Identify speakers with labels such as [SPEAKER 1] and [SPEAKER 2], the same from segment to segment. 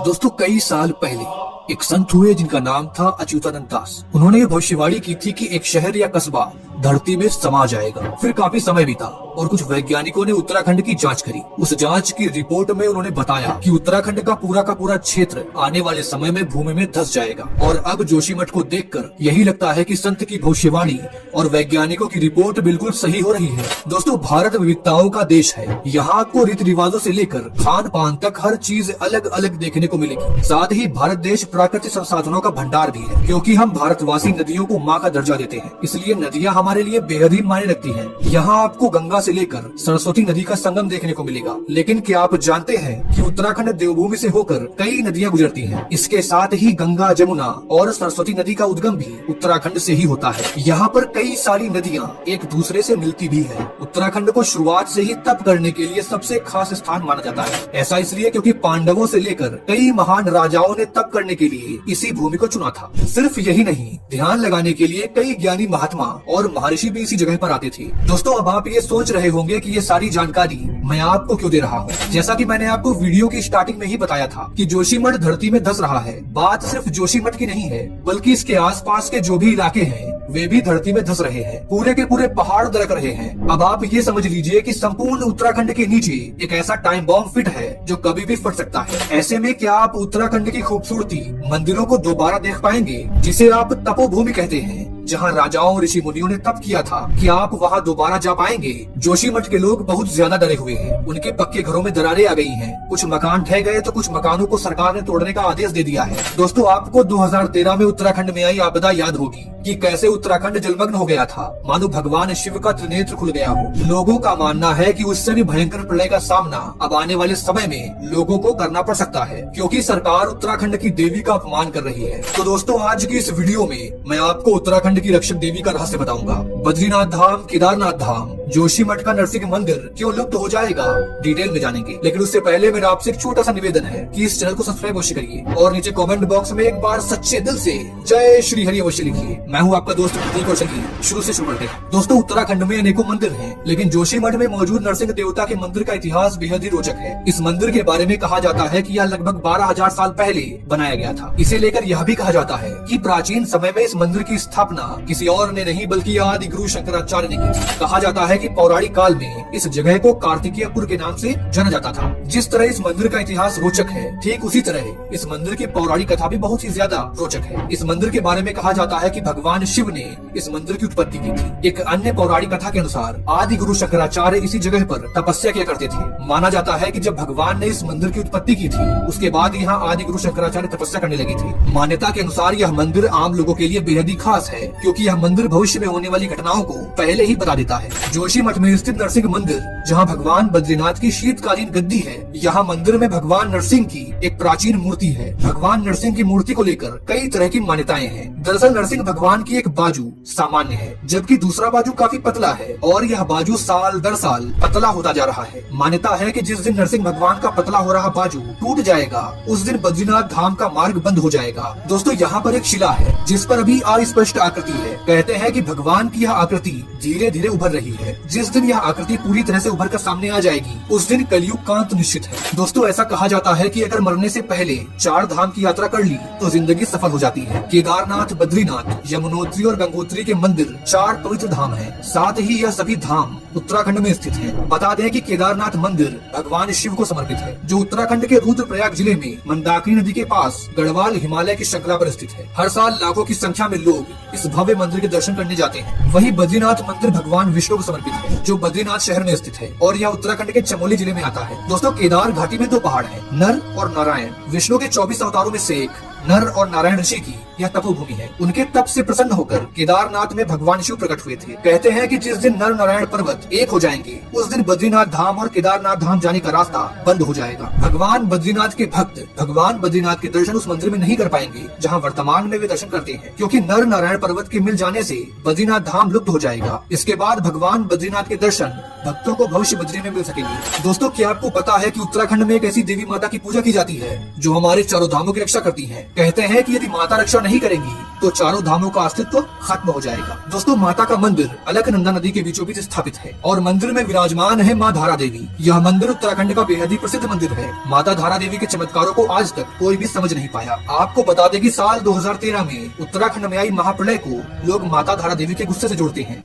[SPEAKER 1] दोस्तों कई साल पहले एक संत हुए जिनका नाम था अच्युतानंद दास। उन्होंने ये भविष्यवाणी की थी कि एक शहर या कस्बा धरती में समा जाएगा। फिर काफी समय बीता और कुछ वैज्ञानिकों ने उत्तराखंड की जांच करी। उस जांच की रिपोर्ट में उन्होंने बताया कि उत्तराखंड का पूरा क्षेत्र आने वाले समय में भूमि में धंस जाएगा। और अब जोशीमठ को देखकर यही लगता है कि संत की भविष्यवाणी और वैज्ञानिकों की रिपोर्ट बिल्कुल सही हो रही है। दोस्तों भारत विविधताओं का देश है। यहाँ आपको रीति रिवाजों से लेकर खान पान तक हर चीज अलग अलग देखने को मिलेगी। साथ ही भारत देश प्राकृतिक संसाधनों का भंडार भी है, क्योंकि हम भारतवासी नदियों को माँ का दर्जा देते हैं, इसलिए नदियाँ हमारे लिए बेहद ही मायने रखती हैं। यहाँ आपको गंगा से लेकर सरस्वती नदी का संगम देखने को मिलेगा। लेकिन क्या आप जानते हैं कि उत्तराखंड देवभूमि से होकर कई नदियाँ गुजरती हैं। इसके साथ ही गंगा, जमुना और सरस्वती नदी का उद्गम भी उत्तराखंड से ही होता है। यहाँ पर कई सारी नदियाँ एक दूसरे से मिलती भी है। उत्तराखंड को शुरुआत से ही तप करने के लिए सबसे खास स्थान माना जाता है। ऐसा इसलिए क्योंकि पांडवों से लेकर कई महान राजाओं ने तप करने के लिए इसी भूमि को चुना था। सिर्फ यही नहीं, ध्यान लगाने के लिए कई ज्ञानी महात्मा और महर्षि भी इसी जगह पर आते थे। दोस्तों अब आप ये सोच रहे होंगे कि ये सारी जानकारी मैं आपको क्यों दे रहा हूँ। जैसा कि मैंने आपको वीडियो की स्टार्टिंग में ही बताया था कि जोशीमठ धरती में धंस रहा है। बात सिर्फ जोशीमठ की नहीं है, बल्कि इसके आसपास के जो भी इलाके हैं वे भी धरती में धंस रहे हैं। पूरे के पूरे पहाड़ दरक रहे हैं। अब आप ये समझ लीजिए कि संपूर्ण उत्तराखंड के नीचे एक ऐसा टाइम बॉम्ब फिट है जो कभी भी फट सकता है। ऐसे में क्या आप उत्तराखंड की खूबसूरती मंदिरों को दोबारा देख पाएंगे, जिसे आप तपोभूमि कहते हैं, जहाँ राजाओं ऋषि मुनियों ने तप किया था? क्या आप वहाँ दोबारा जा पाएंगे? जोशीमठ के लोग बहुत ज्यादा डरे हुए हैं। उनके पक्के घरों में दरारें आ गई हैं। कुछ मकान ढह गए तो कुछ मकानों को सरकार ने तोड़ने का आदेश दे दिया है। दोस्तों आपको 2013 में उत्तराखंड में आई आपदा याद होगी कि कैसे उत्तराखंड जलमग्न हो गया था, मानो भगवान शिव का त्रिनेत्र खुल गया हो। लोगों का मानना है कि उससे भी भयंकर प्रलय का सामना अब आने वाले समय में लोगों को करना पड़ सकता है, क्योंकि सरकार उत्तराखंड की देवी का अपमान कर रही है। तो दोस्तों आज की इस वीडियो में मैं आपको उत्तराखंड की रक्षक देवी का रहस्य बताऊंगा। बद्रीनाथ धाम, केदारनाथ धाम, जोशीमठ का नरसिंह मंदिर क्यों लुप्त हो जाएगा, डिटेल में जानेंगे। लेकिन उससे पहले मेरा आपसे एक छोटा सा निवेदन है कि इस चैनल को सब्सक्राइब अवश्य करिए और नीचे कमेंट बॉक्स में एक बार सच्चे दिल से जय श्री हरि अवश्य लिखिए। मैं हूँ आपका दोस्त प्रतीक और चलिए शुरू से शुरू करते हैं। दोस्तों उत्तराखंड में अनेकों मंदिर हैं, लेकिन जोशीमठ में मौजूद नरसिंह देवता के मंदिर का इतिहास बेहद ही रोचक है। इस मंदिर के बारे में कहा जाता है कि यह लगभग 12,000 साल पहले बनाया गया था। इसे लेकर यह भी कहा जाता है कि प्राचीन समय में इस मंदिर की स्थापना किसी और ने नहीं बल्कि आदि गुरु शंकराचार्य ने की थी। कहा जाता है कि पौराणिक काल में इस जगह को कार्तिकेयपुर के नाम से जाना जाता था। जिस तरह इस मंदिर का इतिहास रोचक है, ठीक उसी तरह इस मंदिर की पौराणिक कथा भी बहुत ही ज्यादा रोचक है। इस मंदिर के बारे में कहा जाता है कि भगवान शिव ने इस मंदिर की उत्पत्ति की थी। एक अन्य पौराणिक कथा के अनुसार आदि गुरु शंकराचार्य इसी जगह पर तपस्या किया करते थे। माना जाता है कि जब भगवान ने इस मंदिर की उत्पत्ति की थी, उसके बाद यहाँ आदि गुरु शंकराचार्य तपस्या करने लगे थे। मान्यता के अनुसार यह मंदिर आम लोगों के लिए बेहद ही खास है, क्योंकि यह मंदिर भविष्य में होने वाली घटनाओं को पहले ही बता देता है। जोशीमठ में स्थित नरसिंह मंदिर, जहाँ भगवान बद्रीनाथ की शीतकालीन गद्दी है, यहाँ मंदिर में भगवान नरसिंह की एक प्राचीन मूर्ति है। भगवान नरसिंह की मूर्ति को लेकर कई तरह की मान्यताएं हैं। दरअसल नरसिंह भगवान की एक बाजू सामान्य है, जबकि दूसरा बाजू काफी पतला है और यह बाजू साल दर साल पतला होता जा रहा है। मान्यता है कि जिस दिन नरसिंह भगवान का पतला हो रहा बाजू टूट जाएगा, उस दिन बद्रीनाथ धाम का मार्ग बंद हो जाएगा। दोस्तों यहाँ पर एक शिला है जिस पर अभी अस्पष्ट आकृति है। कहते हैं कि भगवान की यह आकृति धीरे धीरे उभर रही है। जिस दिन यह आकृति पूरी तरह से उभर कर सामने आ जाएगी, उस दिन कलयुग का अंत निश्चित है। दोस्तों ऐसा कहा जाता है कि अगर मरने से पहले 4 धाम की यात्रा कर ली तो जिंदगी सफल हो जाती है। केदारनाथ, बद्रीनाथ, यमुनोत्री और गंगोत्री के मंदिर 4 पवित्र धाम हैं। साथ ही यह सभी धाम उत्तराखंड में स्थित हैं। बता दें कि केदारनाथ मंदिर भगवान शिव को समर्पित है, जो उत्तराखंड के रुद्रप्रयाग जिले में मंदाकिनी नदी के पास गढ़वाल हिमालय की श्रृंखला पर स्थित है। हर साल लाखों की संख्या में लोग इस भव्य मंदिर के दर्शन करने जाते हैं। वहीं बद्रीनाथ मंदिर भगवान विष्णु को समर्पित है, जो बद्रीनाथ शहर में स्थित है और यह उत्तराखंड के चमोली जिले में आता है। दोस्तों केदार घाटी में 2 पहाड़ हैं, नर और नारायण। विष्णु के 24 अवतारों में से एक नर और नारायण ऋषि की यह तपोभूमि है। उनके तप से प्रसन्न होकर केदारनाथ में भगवान शिव प्रकट हुए थे। कहते हैं कि जिस दिन नर नारायण पर्वत एक हो जाएंगे, उस दिन बद्रीनाथ धाम और केदारनाथ धाम जाने का रास्ता बंद हो जाएगा। भगवान बद्रीनाथ के भक्त भगवान बद्रीनाथ के दर्शन उस मंदिर में नहीं कर पाएंगे जहाँ वर्तमान में वे दर्शन करते हैं, क्योंकि नर नारायण पर्वत के मिल जाने से बद्रीनाथ धाम लुप्त हो जाएगा। इसके बाद भगवान बद्रीनाथ के दर्शन भक्तों को भविष्य बद्री में मिल सकेंगे। दोस्तों क्या आपको पता है कि उत्तराखंड में एक ऐसी देवी माता की पूजा की जाती है जो हमारे चारों धामों की रक्षा करती है। कहते हैं कि यदि माता रक्षा नहीं करेंगी तो चारों धामों का अस्तित्व खत्म हो जाएगा। दोस्तों, माता का मंदिर अलकनंदा नदी के बीचों बीच स्थापित है और मंदिर में विराजमान है माँ धारा देवी। यह मंदिर उत्तराखंड का बेहद ही प्रसिद्ध मंदिर है। माता धारा देवी के चमत्कारों को आज तक कोई भी समझ नहीं पाया। आपको बता दें कि साल 2013 में उत्तराखंड में आई महाप्रलय को लोग माता धारा देवी के गुस्से से जोड़ते हैं।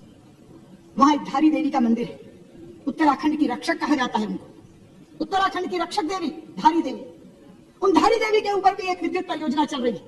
[SPEAKER 2] वहाँ एक धारी देवी का मंदिर है। उत्तराखंड की रक्षक कहा जाता है उनको। उत्तराखंड की रक्षक देवी धारी देवी। उन धारी देवी के ऊपर भी एक विद्युत परियोजना चल रही है,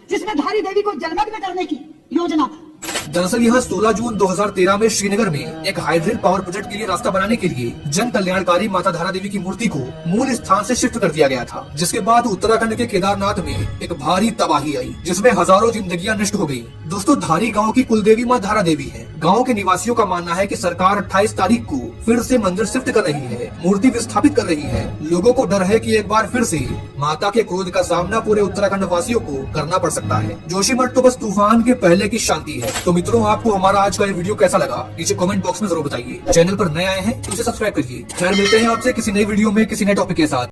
[SPEAKER 2] जिसमें धारी देवी को जलमग्न करने की योजना था।
[SPEAKER 1] दरअसल यह 16 जून 2013 में श्रीनगर में एक हाइड्रिल पावर प्रोजेक्ट के लिए रास्ता बनाने के लिए जन कल्याणकारी माता धारा देवी की मूर्ति को मूल स्थान से शिफ्ट कर दिया गया था, जिसके बाद उत्तराखंड के केदारनाथ में एक भारी तबाही आई, जिसमें हजारों जिंदगियां नष्ट हो गई। दोस्तों, धारी गांव की कुलदेवी माँ धारा देवी है। गांव के निवासियों का मानना है कि सरकार 28 तारीख को फिर से मंदिर शिफ्ट कर रही है, मूर्ति विस्थापित कर रही है। लोगों को डर है कि एक बार फिर से माता के क्रोध का सामना पूरे उत्तराखंड वासियों को करना पड़ सकता है। जोशीमठ तो बस तूफान के पहले की शांति है। तो मित्रों, आपको हमारा आज का ये वीडियो कैसा लगा नीचे कमेंट बॉक्स में जरूर बताइए। चैनल पर नए आए हैं तो इसे सब्सक्राइब करिए। खैर, मिलते हैं आपसे किसी नई वीडियो में किसी नए टॉपिक के साथ।